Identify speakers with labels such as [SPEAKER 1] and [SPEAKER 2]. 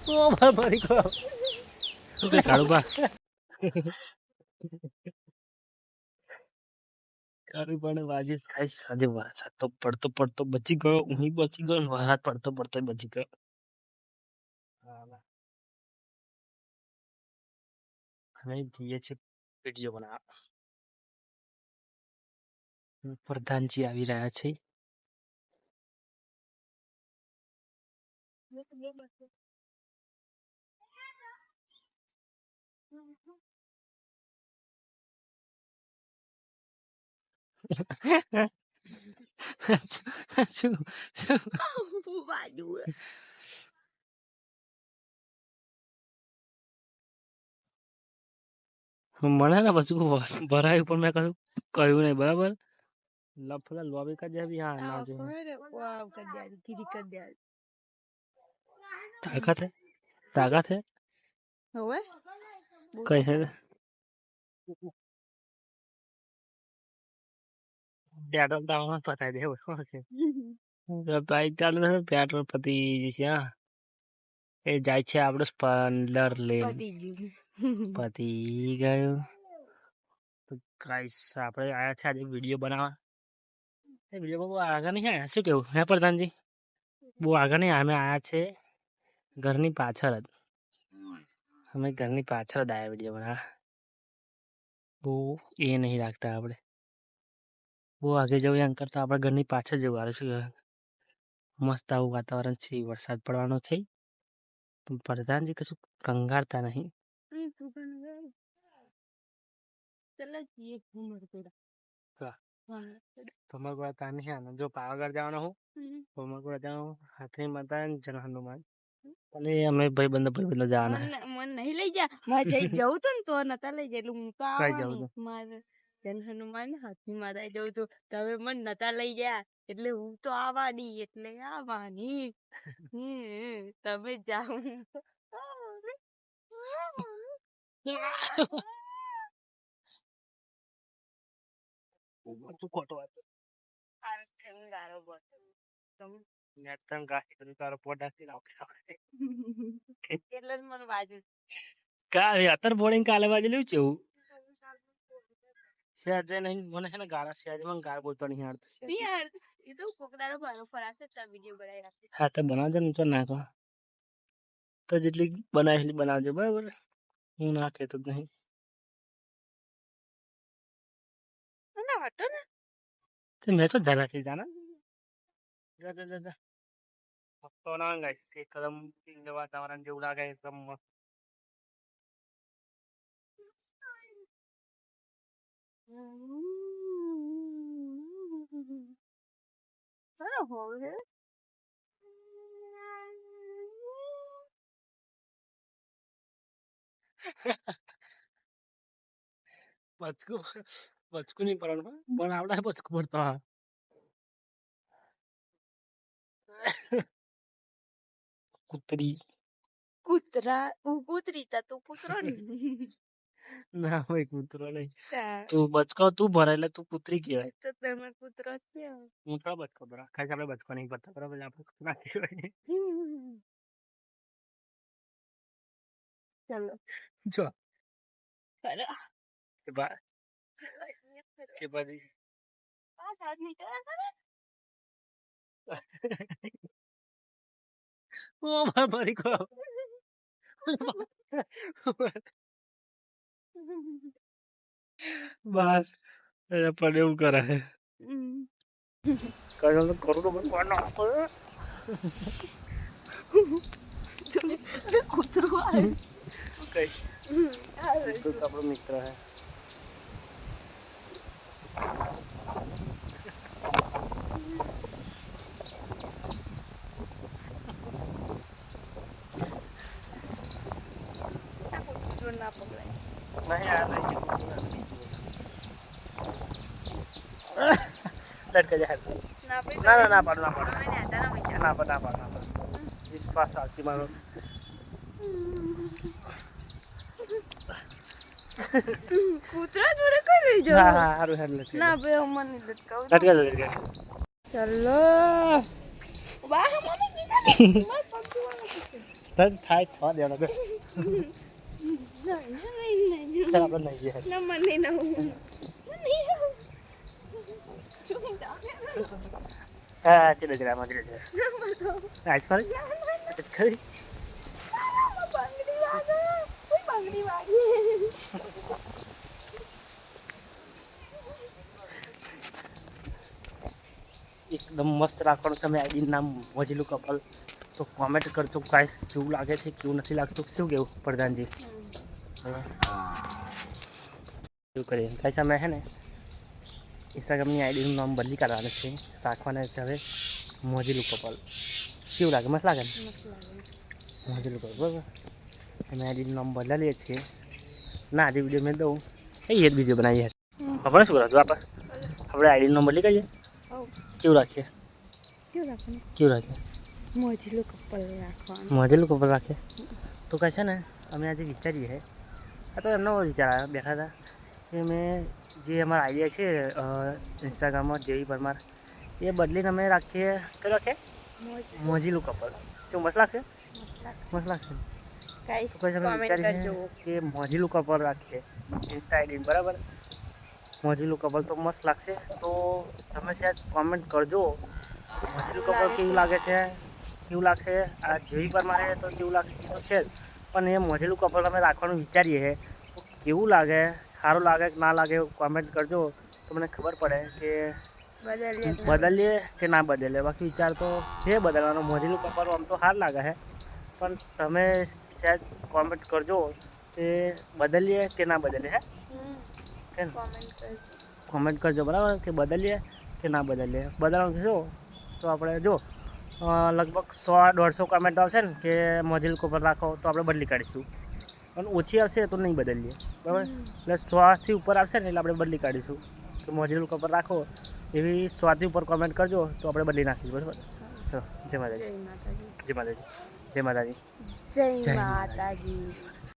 [SPEAKER 1] ઓ મારી કો
[SPEAKER 2] શું કે કાળુબા કાળુબાને વાજે ખાઈશ આજે વરસાદ તો પડતો પડતો બચી ગયો હું બચી ગયો વરસાદ પડતો પડતો બચી ગયો અમે જઈએ છીએ વિડીયો બનાવવા પ્રધાનજી આવી રહ્યા છે શું મને ને પછી ભરાયું પણ મેં કહ્યું નહીં બરાબર લફલા લોબી કા જે બી હા ના જો તાકાત है
[SPEAKER 3] હવે
[SPEAKER 2] કઈ है પેટ્રોલ તો આવવાનું પતાવી દેવું શું છે બાઈક ચાલુ થશે પેટ્રોલ પતી જશે હા એ જાય છે આપણું સ્પન્ડર લઈને પતી ગયું તો ગાઈસ આપણે આયા છે આજે વિડીયો બનાવવા એ વિડીયો બહુ આગળ નહીં આવ્યા શું કેવું હે પ્રધાનજી બહુ આગળ નહીં અમે આયા છે ઘરની પાછળ જ અમે ઘરની પાછળ જ આવ્યા વિડીયો બનાવવા બહુ એ નહીં રાખતા આપણે બહુ આગે જવું એમ કરતા આપણે ઘરની પાછળ જવું આવે શું મસ્ત આવું વાતાવરણ છે વરસાદ પડવાનો છે પણ પ્રધાનજી કશું કંગાળતા નહીં ભમરગોળા ત્યાં નહીં આને જો પાવાગઢ જવાનો હું ભમરગોળા જવાનું હાથની માતા જન હનુમાન અને અમે ભાઈબંધો જવાના
[SPEAKER 3] મને નહીં લઈ જા મારે જઈ જવું તું ને તો નતા લઈ જાય હું તો
[SPEAKER 2] કઈ જવું
[SPEAKER 3] આવવાની મારે જન હનુમાન હાથની માતા જવું તું તમે મને નતા લઈ ગયા એટલે હું તો આવવાની એટલે આવવાની તમે જાઓ
[SPEAKER 2] તું ખોટો વાત તારો પોડાથી
[SPEAKER 3] એટલે જ મને બાજુ
[SPEAKER 2] કાલે અત્યારે બોલિંગ કાલે બાજુ લેવું છે એવું સહેજે નહીં મને છે ને ગાળા સહેજે મને ગાળ બોલતો નહીં આવડતો
[SPEAKER 3] યાર એ તો કોકદારો મારો ફરાશે તો વિડિયો બનાવી રાખે
[SPEAKER 2] હા તો બનાવજો ને તો નાખો તો જેટલી બનાવી એટલી બનાવજો બરાબર હું ના કહેતો જ નહીં
[SPEAKER 3] ના હટો ને
[SPEAKER 2] તો મેં તો જગાથી જાના જા તો ના ગાઈસ એકદમ વાતાવરણ જેવું લાગે એકદમ મસ્ત
[SPEAKER 3] હવે
[SPEAKER 2] બચકું નહીં પડવાનું પણ આવડે બચકું પડતો હા કૂતરી
[SPEAKER 3] કૂતરા હું કૂતરી તા તું કૂતરો ને
[SPEAKER 2] ના હોય કૂતરો નહીં તું બચકો તું ભરાય એટલે તું કૂતરી કહેવાય
[SPEAKER 3] તો તમે કૂતરો છે
[SPEAKER 2] હું થોડા બચકો ભરા ખાસ આપણે બચકો નહીં પડતા બરાબર આપણે કૂતરા કહેવાય
[SPEAKER 3] ચલો
[SPEAKER 2] જો
[SPEAKER 3] ચલો
[SPEAKER 2] કે પછી
[SPEAKER 3] આ સાથ નીકળે
[SPEAKER 2] ઓ મારી કો બસ પણ એવું કરે છે કઈ તો કરું તો ભગવાન નો આપો
[SPEAKER 3] કૂતરો આવે
[SPEAKER 2] કઈ તો આપણો મિત્ર હે
[SPEAKER 3] ના પકડાય
[SPEAKER 2] નહીં આ નહીં લટકે જાય ના પાડો ના પાડો વિશ્વાસ રાખતી મારો
[SPEAKER 3] કૂતરા જોડે કઈ લઈ જાવ
[SPEAKER 2] હા સારું હેડ લટકે
[SPEAKER 3] ના બે મને લટકાવ
[SPEAKER 2] લટકે
[SPEAKER 3] ચલો વાહ મને કીધા ને માર પપ્પુ
[SPEAKER 2] તને થાય થવા દેવાનો બે
[SPEAKER 3] નહીં
[SPEAKER 2] ચાલ આપણે નહીં જઈએ
[SPEAKER 3] ના મને ના
[SPEAKER 2] હા ચલો જરા મજરે છે આજ ફરી ખરી
[SPEAKER 3] બંગડી વાગી
[SPEAKER 2] એકદમ મસ્ત રાખવાનું તમે આઈડી નામ મોજીલું કપલ તો કોમેન્ટ કરજો ગાઈસ કેવું લાગે છે કેવું નથી લાગતું શું કેવું પ્રધાનજી શું કરીએ ગાઈસ અમે છે ને ઇન્સ્ટાગ્રામની આઈડીનું નામ બદલી કાઢવાનું છે રાખવાના છે હવે મોજીલું કપલ કેવું લાગે મસ્ત લાગે ને મોજીલું કપલ બરાબર અમે આઈડીનું નામ બદલાવીએ છીએ ના આજે વિડીયો મેં દઉં એ જ બીજો બનાવીએ ખબર શું કરો આપણે આઈડીનું નામ બદલી કરીએ કેવું રાખીએ કેવું રાખીએ
[SPEAKER 3] મોજીલું કપલ રાખવાનું
[SPEAKER 2] મોજેલું કપલ રાખીએ તો કહે છે ને અમે આજે વિચારીએ છે આ તો એમનો વિચાર આવ્યો બેઠા હતા કે મેં જે અમારા આઈડિયા છે ઇન્સ્ટાગ્રામમાં જેવી પરમાર એ બદલીને અમે રાખીએ કઈ રાખીએ મોજીલું કપલ શું મસ્ત લાગશે મસ્ત લાગશે
[SPEAKER 3] ગાઈસ
[SPEAKER 2] તો પછી અમે
[SPEAKER 3] કોમેન્ટ
[SPEAKER 2] વિચારીએ
[SPEAKER 3] કરજો
[SPEAKER 2] કે મોજીલું કપલ રાખીએ ઇન્સ્ટા આઈડી બરાબર મોજીલું કપલ તો મસ્ત લાગશે તો તમે શાયદ કોમેન્ટ કરજો મોજીલું કપલ કેવું લાગે છે કેવું લાગશે આ જેવી પર મારે તો કેવું લાગશે એ તો છે જ પણ એ મોજેલું કપલ અમે રાખવાનું વિચારીએ છીએ તો કેવું લાગે સારું લાગે કે ના લાગે કોમેન્ટ કરજો તો મને ખબર પડે કે બદલીએ કે ના બદલીએ બાકી વિચાર તો છે બદલવાનો મોજેલું કપલ આમ તો સારું લાગે છે પણ તમે શાયદ કોમેન્ટ કરજો કે બદલીએ કે ના બદલીએ હે કોમેન્ટ કરજો બરાબર કે બદલીએ કે ના બદલીએ બદલવાનું કહેશો તો આપણે જો લગભગ 100-150 કમેન્ટ આવશે ને કે મોજીલું કપલ રાખો તો આપણે બદલી કાઢીશું પણ ઓછી આવશે તો નહીં બદલીએ બરાબર એટલે 100થી ઉપર આવશે ને એટલે આપણે બદલી કાઢીશું કે મોજીલું કપલ રાખો એવી 100થી ઉપર કમેન્ટ કરજો તો આપણે બદલી નાખીશું બરાબર ચલો જય માતાજી જય માતાજી જય માતાજી
[SPEAKER 3] જય માતાજી